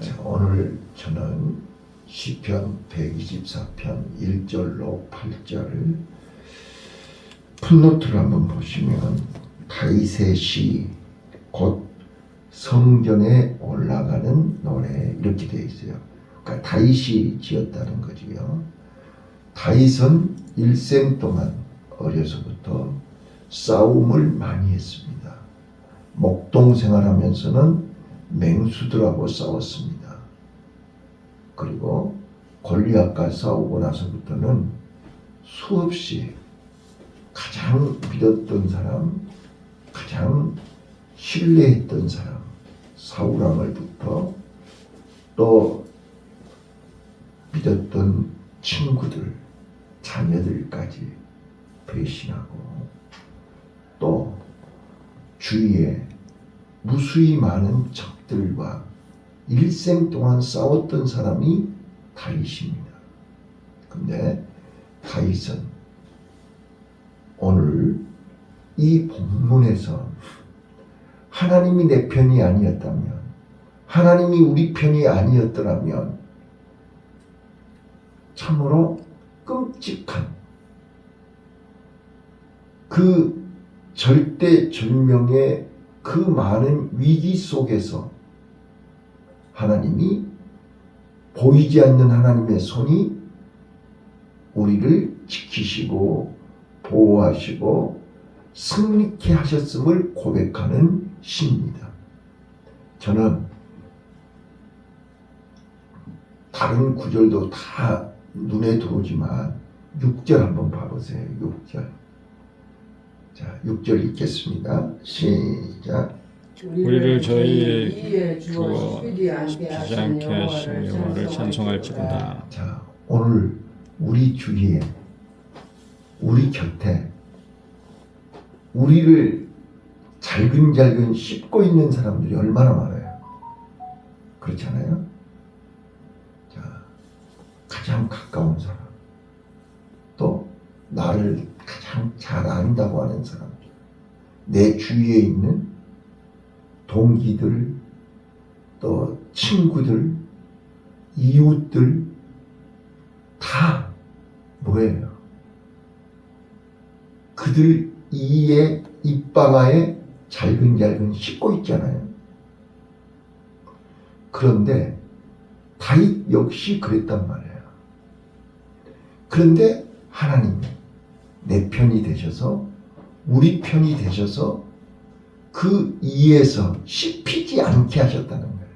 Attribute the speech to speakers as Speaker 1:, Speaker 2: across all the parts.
Speaker 1: 자, 오늘 저는 시편 124편 1절로 8절을 풋노트를 한번 보시면 다윗의 시, 곧 성전에 올라가는 노래 이렇게 되어 있어요. 그러니까 다윗이 지었다는 거지요. 다윗은 일생 동안 어려서부터 싸움을 많이 했습니다. 목동 생활하면서는 맹수들하고 싸웠습니다. 그리고 골리앗과 싸우고 나서부터는 수없이 가장 믿었던 사람, 가장 신뢰했던 사람, 사울왕을부터 또 믿었던 친구들, 자녀들까지 배신하고 또 주위에 무수히 많은 적들과 일생 동안 싸웠던 사람이 다윗입니다. 근데 다윗은 오늘 이 본문에서 하나님이 내 편이 아니었다면, 하나님이 우리 편이 아니었더라면 참으로 끔찍한 그 절대절명의 그 많은 위기 속에서 하나님이 보이지 않는 하나님의 손이 우리를 지키시고 보호하시고 승리케 하셨음을 고백하는 시입니다. 저는 다른 구절도 다 눈에 들어오지만 6절 한번 봐보세요. 6절. 자, 6절 읽겠습니다. 시작.
Speaker 2: 우리를 저희의 주어 쉬지 않게 하신 여호와를 찬송할지로다.
Speaker 1: 자, 오늘 우리 주위에, 우리 곁에 우리를 잘근잘근 씹고 있는 사람들이 얼마나 많아요. 그렇잖아요. 자, 가장 가까운 사람, 또 나를 가장 잘 안다고 하는 사람들, 내 주위에 있는 동기들, 또 친구들, 이웃들 다 뭐예요? 그들 이에 입방아에 잘근잘근 씹고 있잖아요. 그런데 다윗 역시 그랬단 말이에요. 그런데 하나님이 내 편이 되셔서, 우리 편이 되셔서 그 이에서 씹히지 않게 하셨다는 거예요.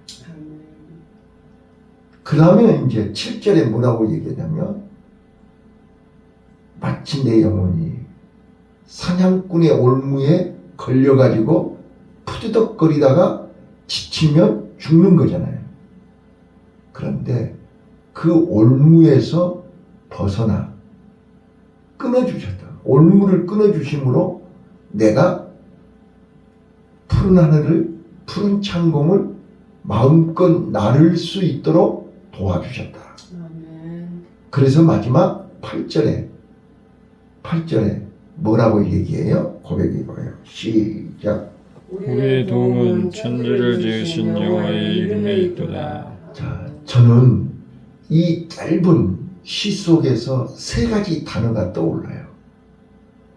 Speaker 1: 그 다음에 이제 7절에 뭐라고 얘기하냐면, 마치 내 영혼이 사냥꾼의 올무에 걸려가지고 푸드덕거리다가 지치면 죽는 거잖아요. 그런데 그 올무에서 벗어나 끊어주셨다. 올무를 끊어주심으로 내가 푸른 하늘을, 푸른 창공을 마음껏 나를 수 있도록 도와주셨다. 그래서 마지막 8절에 뭐라고 얘기해요? 고백이 뭐예요? 시작.
Speaker 2: 우리의 도움은 천지를 지으신 여호와의 이름에 있도다.
Speaker 1: 자, 저는 이 짧은 시 속에서 세 가지 단어가 떠올라요.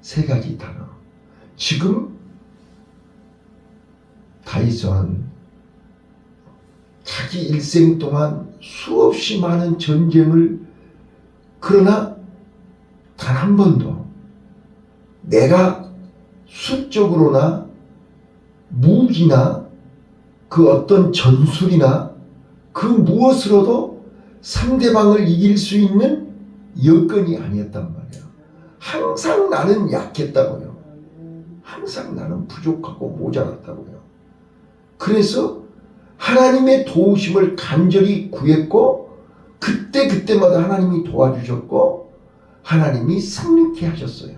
Speaker 1: 세 가지 단어. 지금 다윗은 자기 일생 동안 수없이 많은 전쟁을, 그러나 단 한 번도 내가 수적으로나 무기나 그 어떤 전술이나 그 무엇으로도 상대방을 이길 수 있는 여건이 아니었단 말이에요. 항상 나는 약했다고요. 항상 나는 부족하고 모자랐다고요. 그래서 하나님의 도우심을 간절히 구했고, 그때마다 하나님이 도와주셨고 하나님이 승리케 하셨어요.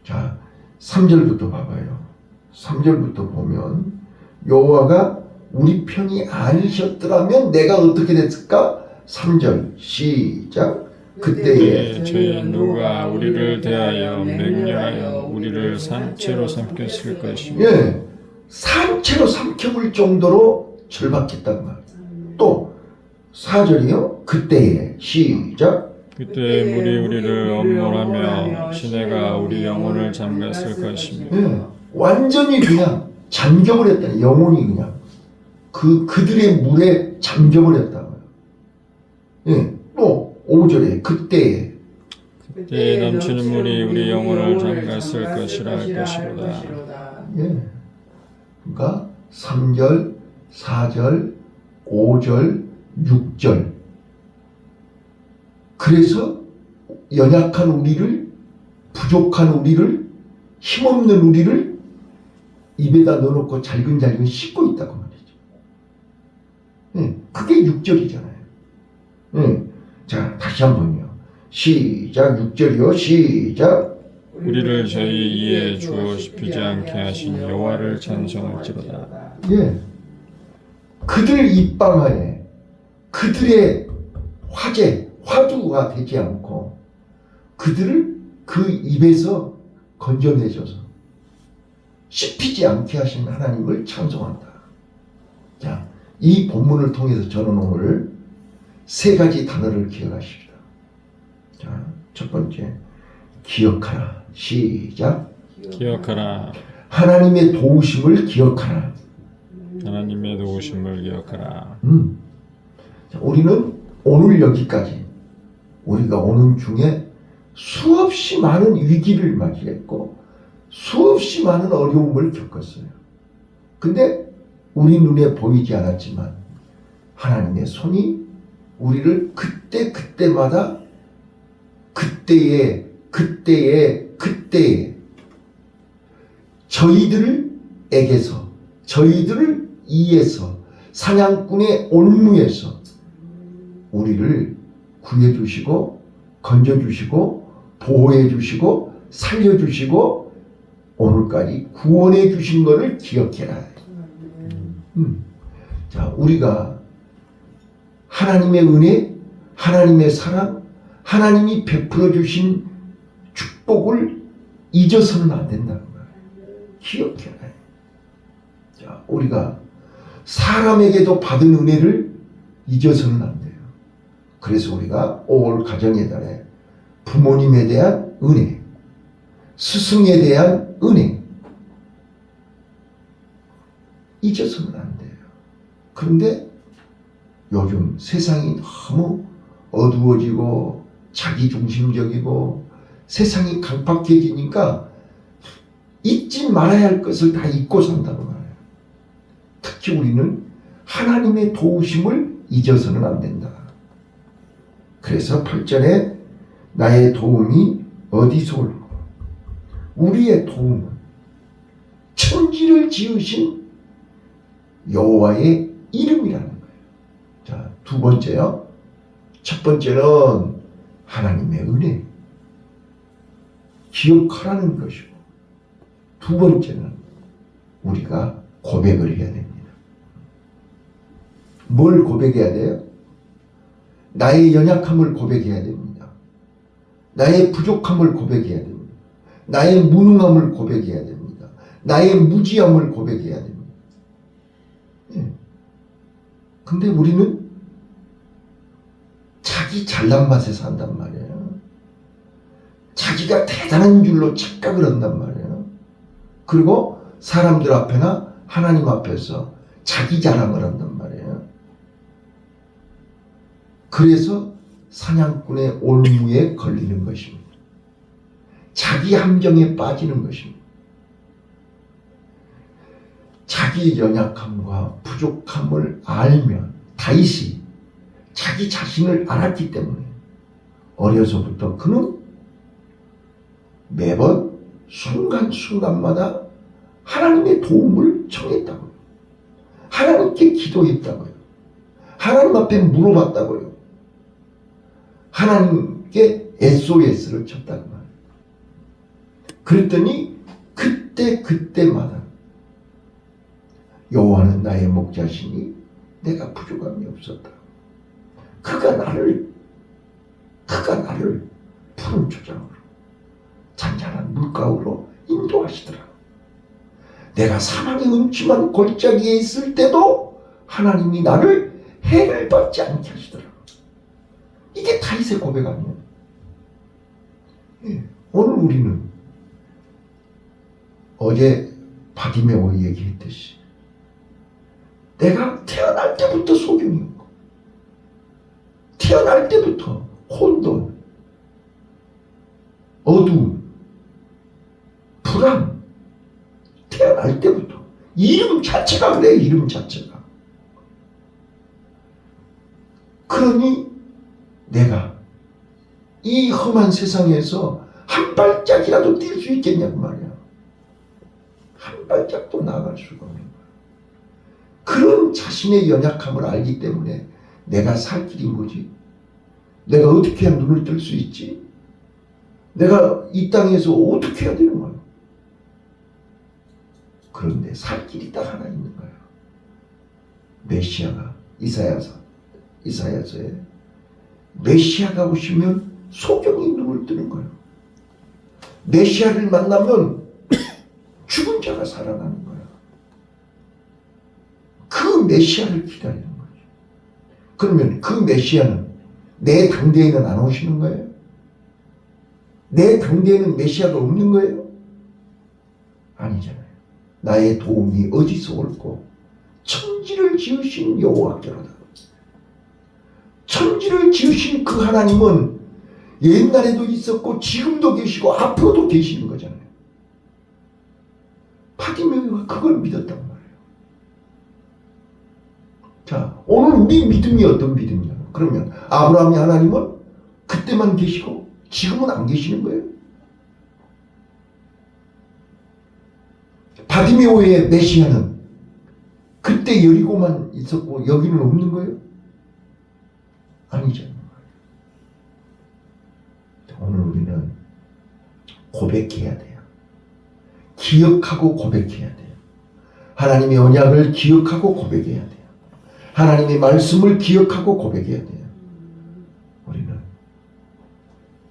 Speaker 1: 자, 3절부터 봐봐요. 3절부터 보면 여호와가 우리 편이 아니셨더라면 내가 어떻게 됐을까? 3절 시작. 그때에
Speaker 2: 저희 누가 우리를 대하여 맹렬하여 우리를 산채로 삼켰을 것이며
Speaker 1: 산채로 삼켜볼 정도로 절박했단 말이에요. 또 4절이요. 그때에 시작.
Speaker 2: 그때 물이 우리를 엄몰하며 시내가 우리 영혼을 잠갔을 것이며
Speaker 1: 예, 완전히 그냥 잠겨버렸다. 영혼이 그냥 그들의 물에 잠겨버렸다고요. 예, 또 5절에 그때에
Speaker 2: 그때 넘치는 물이 우리 영혼을 잠갔을 것이라 할 것이로다.
Speaker 1: 예, 그러니까 3절, 4절, 5절, 6절. 그래서 연약한 우리를, 부족한 우리를, 힘없는 우리를 입에다 넣어놓고 잘근잘근 씻고 있다고 말이죠. 예, 그게 6절이잖아요. 예, 자, 다시 한번요. 시작. 6절이요. 시작.
Speaker 2: 우리를 저희 이에 주어 씹히지 않게 하신 여호와를 찬송할지로다.
Speaker 1: 예, 그들 입방하에 그들의 화두가 되지 않고 그들을 그 입에서 건져내줘서 씹히지 않게 하신 하나님을 찬송한다. 자, 이 본문을 통해서 저는 오늘 세 가지 단어를 기억하십시다. 자, 첫 번째, 기억하라. 시작.
Speaker 2: 기억하라.
Speaker 1: 하나님의 도우심을 기억하라.
Speaker 2: 하나님의 도우심을 기억하라.
Speaker 1: 자, 우리는 오늘 여기까지 우리가 오는 중에 수없이 많은 위기를 맞이했고 수없이 많은 어려움을 겪었어요. 근데 우리 눈에 보이지 않았지만 하나님의 손이 우리를 그때마다 그때에 저희들에게서 저희들을 이에서 사냥꾼의 올무에서 우리를 구해주시고 건져주시고 보호해주시고 살려주시고 오늘까지 구원해주신 것을 기억해라. 자, 우리가 하나님의 은혜, 하나님의 사랑, 하나님이 베풀어 주신 축복을 잊어서는 안 된다는 거예요. 기억해라. 자, 우리가 사람에게도 받은 은혜를 잊어서는 안 돼요. 그래서 우리가 5월 가정의 달에 부모님에 대한 은혜, 스승에 대한 은혜 잊어서는 안 돼요. 그런데 요즘 세상이 너무 어두워지고 자기중심적이고 세상이 강팍해지니까 잊지 말아야 할 것을 다 잊고 산다고 말해요. 특히 우리는 하나님의 도우심을 잊어서는 안 된다. 그래서 8절에 나의 도움이 어디서 올고 우리의 도움은 천지를 지으신 여호와의 이름이라는 거예요. 자, 두 번째요. 첫 번째는 하나님의 은혜, 기억하라는 것이고, 두 번째는 우리가 고백을 해야 됩니다. 뭘 고백해야 돼요? 나의 연약함을 고백해야 됩니다. 나의 부족함을 고백해야 됩니다. 나의 무능함을 고백해야 됩니다. 나의 무지함을 고백해야 됩니다. 예. 근데 우리는 자기 잘난 맛에 산단 말이에요. 자기가 대단한 줄로 착각을 한단 말이에요. 그리고 사람들 앞에나 하나님 앞에서 자기 자랑을 한단 말이에요. 그래서 사냥꾼의 올무에 걸리는 것입니다. 자기 함정에 빠지는 것입니다. 자기 연약함과 부족함을 알면 다윗이 자기 자신을 알았기 때문에 어려서부터 그는 매번 순간순간마다 하나님의 도움을 청했다고요. 하나님께 기도했다고요. 하나님 앞에 물어봤다고요. 하나님께 SOS를 쳤다고 말이에요. 그랬더니 그때마다 여호와는 나의 목자시니 내가 부족함이 없었다. 그가 나를 푸른 초장으로 잔잔한 물가으로 인도하시더라. 내가 사망의 음침한 골짜기에 있을 때도 하나님이 나를 해를 받지 않게 하시더라고요. 이게 다윗의 고백 아니에요? 예. 오늘 우리는 어제 바디메오 얘기했듯이 내가 태어날 때부터 소경이었고 태어날 때부터 혼돈, 어두움, 불안, 태어날 때부터 이름 자체가 그래. 이름 자체가. 그러니 내가 이 험한 세상에서 한 발짝이라도 뛸 수 있겠냐고 말이야. 한 발짝도 나아갈 수가 없는 거야. 그런 자신의 연약함을 알기 때문에 내가 살 길이 뭐지? 내가 어떻게 해야 눈을 뜰 수 있지? 내가 이 땅에서 어떻게 해야 되는 거야? 그런데 살 길이 딱 하나 있는 거야. 메시아가 이사야서에 메시아가 오시면 소경이 눈을 뜨는 거예요. 메시아를 만나면 죽은 자가 살아나는 거야. 그 메시아를 기다리는 거죠. 그러면 그 메시아는 내 당대에는 안 오시는 거예요? 내 당대에는 메시아가 없는 거예요? 아니잖아요. 나의 도움이 어디서 올고 천지를 지으신 여호와께로다. 천지를 지으신 그 하나님은 옛날에도 있었고 지금도 계시고 앞으로도 계시는 거잖아요. 바디메오가 그걸 믿었단 말이에요. 자, 오늘 우리 믿음이 어떤 믿음이냐? 그러면 아브라함의 하나님은 그때만 계시고 지금은 안 계시는 거예요? 바디메오의 메시아는 그때 여리고만 있었고 여기는 없는 거예요? 아니죠. 오늘 우리는 고백해야 돼요. 기억하고 고백해야 돼요. 하나님의 언약을 기억하고 고백해야 돼요. 하나님의 말씀을 기억하고 고백해야 돼요. 우리는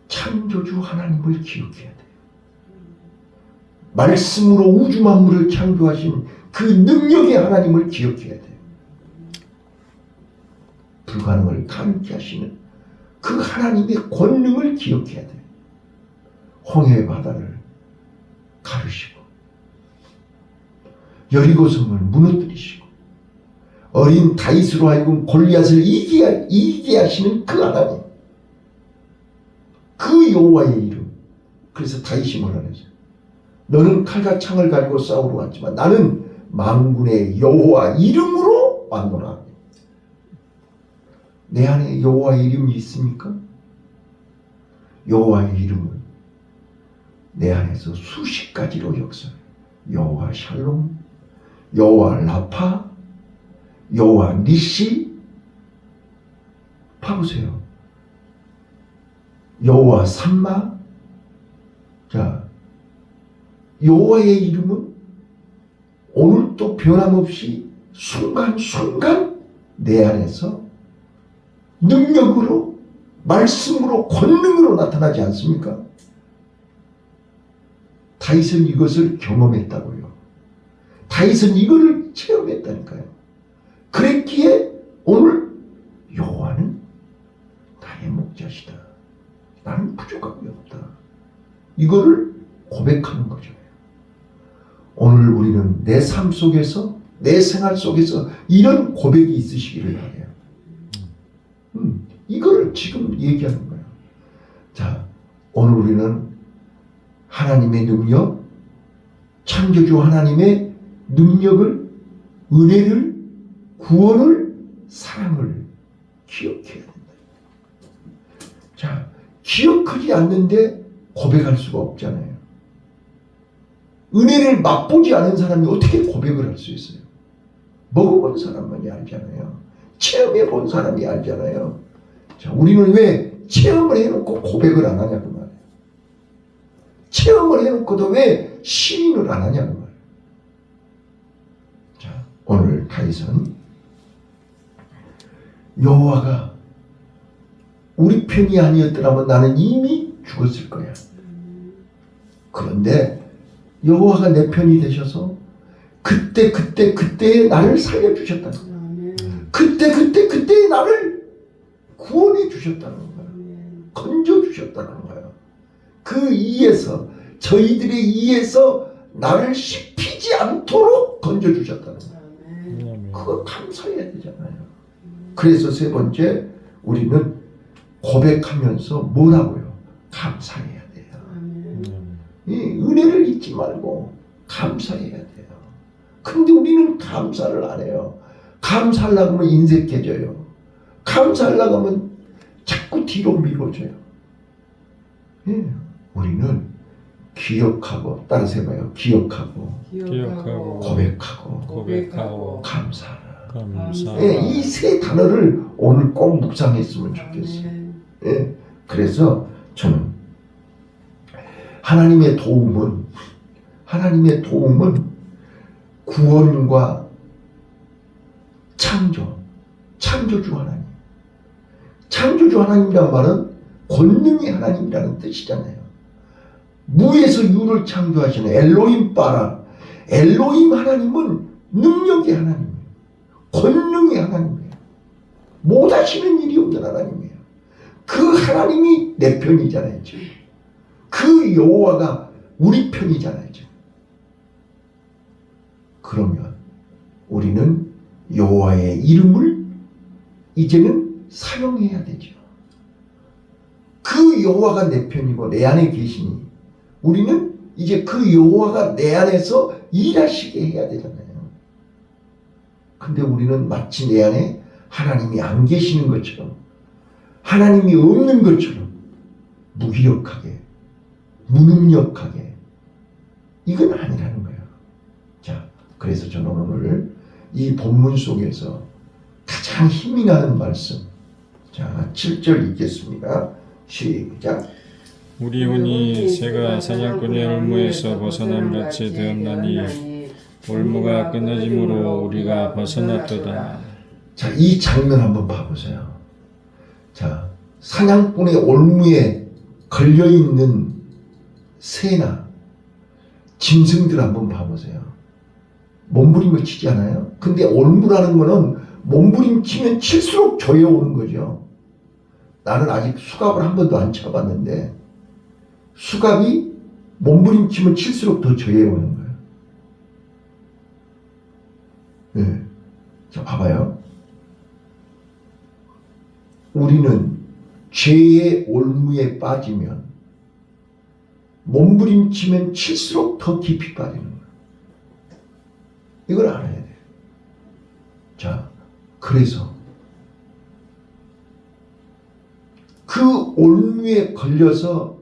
Speaker 1: 창조주 하나님을 기억해야 돼요. 말씀으로 우주 만물을 창조하신 그 능력의 하나님을 기억해야 돼요. 불가능을 가능케 하시는 그 하나님의 권능을 기억해야 돼요. 홍해 바다를 가르시고 여리고성을 무너뜨리시고 어린 다윗으로 하여금 골리앗을 이기게 하시는 그 하나님, 그 여호와의 이름. 그래서 다윗이 뭐라 그랬어요? 너는 칼과 창을 가지고 싸우러 왔지만 나는 만군의 여호와 이름으로 왔노라. 내 안에 여호와의 이름이 있습니까? 여호와의 이름은 내 안에서 수십 가지로 역사해요. 여호와 샬롬, 여호와 라파, 여호와 니시. 봐보세요. 여호와 삼마. 자, 여호와의 이름은 오늘도 변함없이 순간순간 내 안에서 능력으로, 말씀으로, 권능으로 나타나지 않습니까? 다윗은 이것을 경험했다고요. 다윗은 이거를 체험했다니까요. 그랬기에 오늘 여호와는 나의 목자시다. 나는 부족한 게 없다. 이거를 고백하는 거죠. 오늘 우리는 내 삶 속에서, 내 생활 속에서 이런 고백이 있으시기를 바라요. 이거를 지금 얘기하는 거예요. 자, 오늘 우리는 하나님의 능력, 창조주 하나님의 능력을, 은혜를, 구원을, 사랑을 기억해야 된다. 자, 기억하지 않는데 고백할 수가 없잖아요. 은혜를 맛보지 않은 사람이 어떻게 고백을 할 수 있어요? 먹어본 사람만이 알잖아요. 체험해 본 사람이 알잖아요. 자, 우리는 왜 체험을 해놓고 고백을 안 하냐고 말이에요. 체험을 해놓고도 왜 시인을 안 하냐고 말이에요. 자, 오늘 다윗은 여호와가 우리 편이 아니었더라면 나는 이미 죽었을 거야. 그런데 여호와가 내 편이 되셔서 그때 나를 살려주셨다. 그때 나를 구원해 주셨다는 거예요. 건져 주셨다는 거예요. 그 이에서, 저희들의 이에서 나를 씹히지 않도록 건져 주셨다는 거예요. 그거 감사해야 되잖아요. 그래서 세 번째, 우리는 고백하면서 뭐라고요? 감사해야 돼요. 이 은혜를 잊지 말고 감사해야 돼요. 근데 우리는 감사를 안 해요. 감사하려고 하면 인색해져요. 감사하려고 하면 자꾸 뒤로 미뤄져요. 예, 우리는 기억하고, 따라서 해봐요. 기억하고, 고백하고, 감사하라. 예, 이 세 단어를 오늘 꼭 묵상했으면 좋겠어요. 예, 그래서 저는 하나님의 도움은 구원과 창조주 하나님. 창조주 하나님이란 말은 권능의 하나님이라는 뜻이잖아요. 무에서 유를 창조하시는 엘로힘 바라. 엘로힘 하나님은 능력의 하나님이에요. 권능의 하나님이에요. 못하시는 일이 없는 하나님이에요. 그 하나님이 내 편이잖아요. 지금. 그 여호와가 우리 편이잖아요. 지금. 그러면 우리는 여호와의 이름을 이제는 사용해야 되죠. 그 여호와가 내 편이고 내 안에 계시니 우리는 이제 그 여호와가 내 안에서 일하시게 해야 되잖아요. 근데 우리는 마치 내 안에 하나님이 안 계시는 것처럼, 하나님이 없는 것처럼 무기력하게, 무능력하게, 이건 아니라는 거예요. 자, 그래서 저는 오늘 이 본문 속에서 가장 힘이 나는 말씀, 자, 7절 읽겠습니다. 시작.
Speaker 2: 우리 혼이 새가 사냥꾼의 올무에서 벗어남 같이 되었나니 올무가 끊어짐으로 우리가 벗어났도다.
Speaker 1: 자, 이 장면 한번 봐보세요. 자, 사냥꾼의 올무에 걸려있는 새나 짐승들 한번 봐보세요. 몸부림을 치지 않아요? 근데 올무라는 거는 몸부림 치면 칠수록 조여오는 거죠. 나는 아직 수갑을 한 번도 안 쳐봤는데 수갑이 몸부림 치면 칠수록 더 조여오는 거예요. 네. 자, 봐봐요. 우리는 죄의 올무에 빠지면 몸부림치면 칠수록 더 깊이 빠지는 거예요. 이걸 알아야 돼요. 자, 그래서 그 올무에 걸려서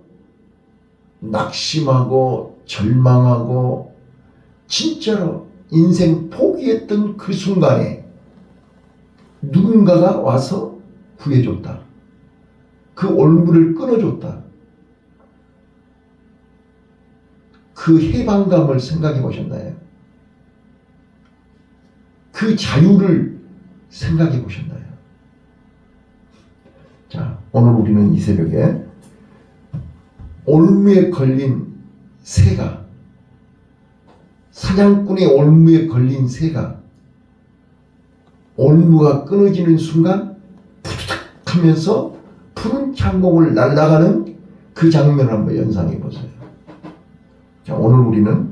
Speaker 1: 낙심하고 절망하고 진짜로 인생 포기했던 그 순간에 누군가가 와서 구해줬다. 그 올무를 끊어줬다. 그 해방감을 생각해 보셨나요? 그 자유를 생각해 보셨나요? 자, 오늘 우리는 이 새벽에 올무에 걸린 새가, 사냥꾼의 올무에 걸린 새가 올무가 끊어지는 순간 푸드득 하면서 푸른 창공을 날아가는 그 장면을 한번 연상해 보세요. 자, 오늘 우리는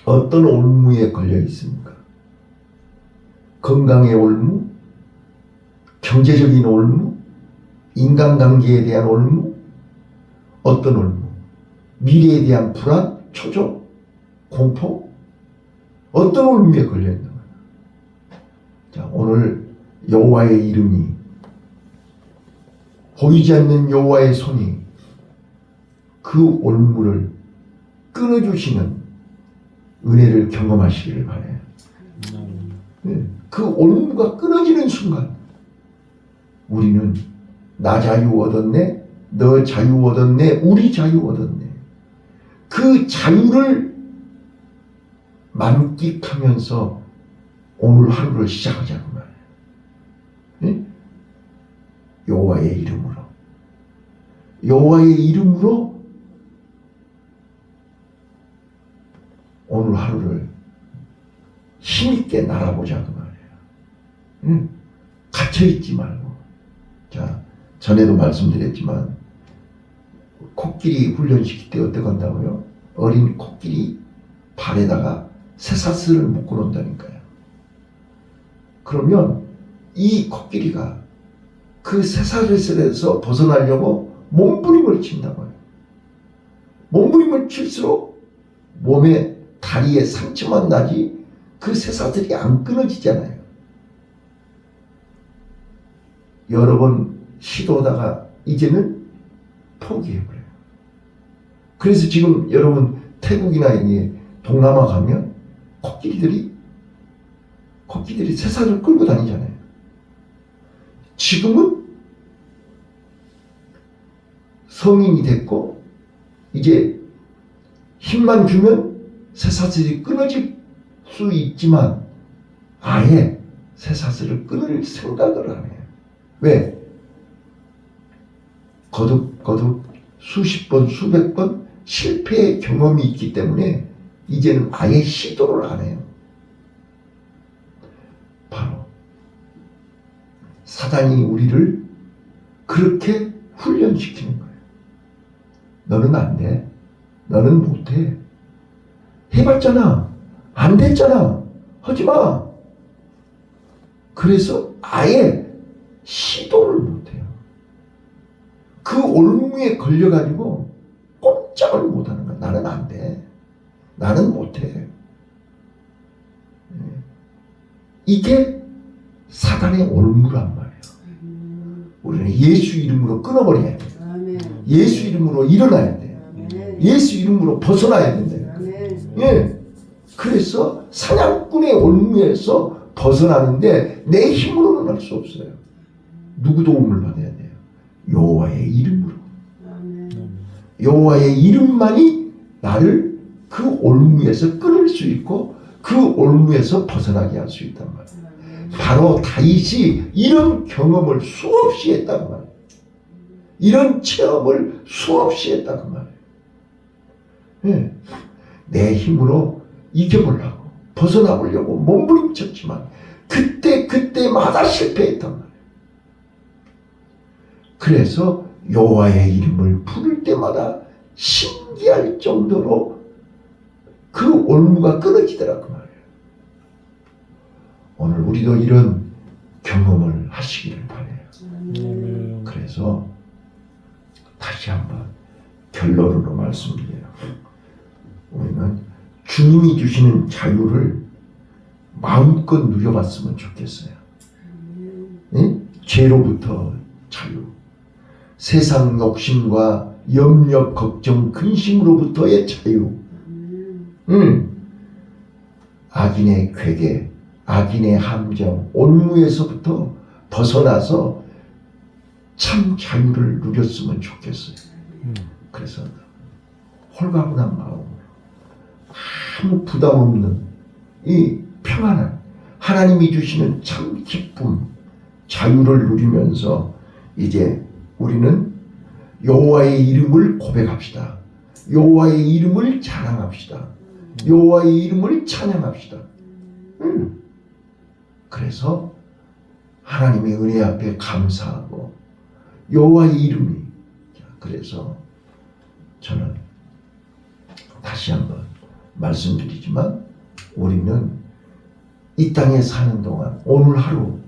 Speaker 1: 어떤 올무에 걸려 있습니까? 건강의 올무, 경제적인 올무, 인간관계에 대한 올무, 어떤 올무, 미래에 대한 불안, 초조, 공포, 어떤 올무에 걸려 있는 거예요? 자, 오늘 여호와의 이름이, 보이지 않는 여호와의 손이 그 올무를 끊어주시는 은혜를 경험하시기를 바라요. 그 올무가 끊어지는 순간 우리는 나 자유 얻었네, 너 자유 얻었네, 우리 자유 얻었네. 그 자유를 만끽하면서 오늘 하루를 시작하자는 말이에요. 네? 여호와의 이름으로, 여호와의 이름으로 오늘 하루를 힘있게 날아보자 그 말이에요. 갇혀있지 말고. 자, 전에도 말씀드렸지만 코끼리 훈련시킬 때 어떻게 한다고요? 어린 코끼리 발에다가 쇠사슬을 묶어 놓는다니까요. 그러면 이 코끼리가 그 쇠사슬에서 벗어나려고 몸부림을 친다고요. 몸부림을 칠수록 몸에 다리에 상처만 나지 그 쇠사슬이 안 끊어지잖아요. 여러 번 시도하다가 이제는 포기해버려요. 그래서 지금 여러분 태국이나 이게 동남아 가면 코끼리들이 쇠사슬을 끌고 다니잖아요. 지금은 성인이 됐고 이제 힘만 주면 쇠사슬이 끊어질 수 있지만 아예 쇠사슬을 끊을 생각을 안 해요. 왜? 거듭 수십 번, 수백 번 실패의 경험이 있기 때문에 이제는 아예 시도를 안 해요. 바로 사단이 우리를 그렇게 훈련시키는 거예요. 너는 안 돼. 너는 못 해. 해봤잖아. 안 됐잖아. 하지 마. 그래서 아예 시도를 못 해요. 그 올무에 걸려가지고 꼼짝을 못 하는 거야. 나는 안 돼. 나는 못 해. 이게 사단의 올무란 말이에요. 우리는 예수 이름으로 끊어버려야 돼. 예수 이름으로 일어나야 돼. 예수 이름으로 벗어나야 된다. 예. 그래서 사냥꾼의 올무에서 벗어나는데 내 힘으로는 할 수 없어요. 누구 도움을 받아야 돼요? 여호와의 이름으로. 여호와의 이름만이 나를 그 올무에서 끊을 수 있고 그 올무에서 벗어나게 할 수 있단 말이에요. 바로 다윗이 이런 경험을 수없이 했단 말이에요. 이런 체험을 수없이 했다고 말이에요. 예. 내 힘으로 이겨보려고 벗어나보려고 몸부림쳤지만 그때마다 실패했단 말이에요. 그래서 여호와의 이름을 부를 때마다 신기할 정도로 그 올무가 끊어지더라고 말이에요. 오늘 우리도 이런 경험을 하시기를 바라요. 그래서 다시 한번 결론으로 말씀드려요. 우리는 주님이 주시는 자유를 마음껏 누려봤으면 좋겠어요. 응? 죄로부터 자유, 세상 욕심과 염려, 걱정, 근심으로부터의 자유, 악인의 괴계, 악인의 함정, 올무에서부터 벗어나서 참 자유를 누렸으면 좋겠어요. 그래서 홀가분한 마음으로 아무 부담 없는 이 평안한 하나님이 주시는 참 기쁨, 자유를 누리면서 이제 우리는 여호와의 이름을 고백합시다. 여호와의 이름을 자랑합시다. 여호와의 이름을 찬양합시다. 그래서 하나님의 은혜 앞에 감사하고 여호와의 이름이, 그래서 저는 다시 한번 말씀드리지만 우리는 이 땅에 사는 동안 오늘 하루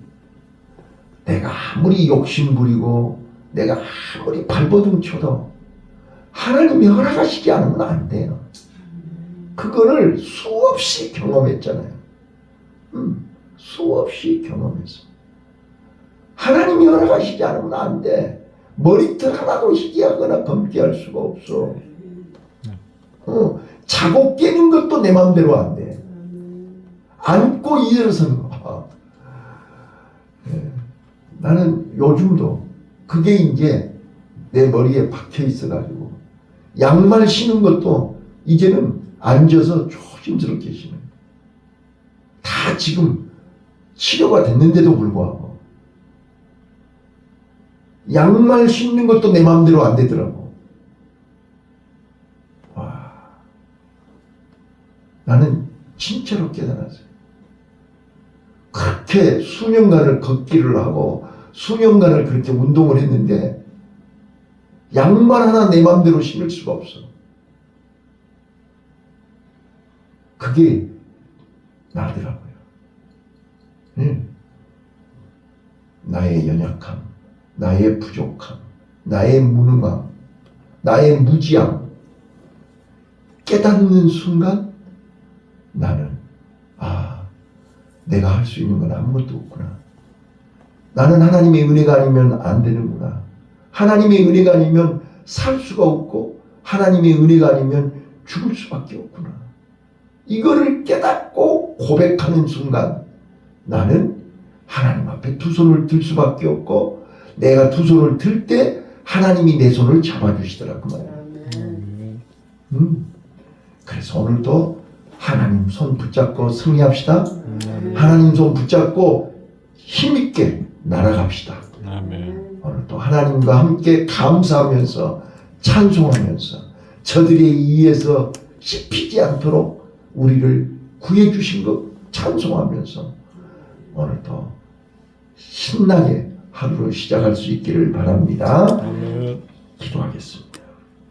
Speaker 1: 내가 아무리 욕심부리고 내가 아무리 발버둥 쳐도 하나님이 허락하시지 않으면 안 돼요. 그거를 수없이 경험했잖아요. 수없이 경험했어. 하나님이 허락하시지 않으면 안 돼. 머리털 하나도 희귀하거나 검게 할 수가 없어. 자고 깨는 것도 내 마음대로 안 돼. 앉고 일어서는 거. 나는 요즘도 그게 이제 내 머리에 박혀 있어가지고 양말 신는 것도 이제는 앉아서 조심스럽게 신는. 다 지금 치료가 됐는데도 불구하고 양말 신는 것도 내 마음대로 안 되더라고. 와, 나는 진짜로 깨달았어요. 그렇게 수년간을 걷기를 하고 수년간을 그렇게 운동을 했는데 양말 하나 내 맘대로 신을 수가 없어. 그게 나더라고요. 나의 연약함, 나의 부족함, 나의 무능함, 나의 무지함 깨닫는 순간 나는 내가 할 수 있는 건 아무것도 없구나. 나는 하나님의 은혜가 아니면 안 되는구나. 하나님의 은혜가 아니면 살 수가 없고 하나님의 은혜가 아니면 죽을 수밖에 없구나. 이거를 깨닫고 고백하는 순간 나는 하나님 앞에 두 손을 들 수밖에 없고 내가 두 손을 들 때 하나님이 내 손을 잡아주시더라 그 말이야. 그래서 오늘도 하나님 손 붙잡고 승리합시다. 하나님 손 붙잡고 힘있게 날아갑시다.
Speaker 2: 아멘.
Speaker 1: 오늘도 하나님과 함께 감사하면서 찬송하면서 저들의 이에서 씹히지 않도록 우리를 구해주신 것 찬송하면서 오늘도 신나게 하루를 시작할 수 있기를 바랍니다.
Speaker 2: 아멘.
Speaker 1: 기도하겠습니다.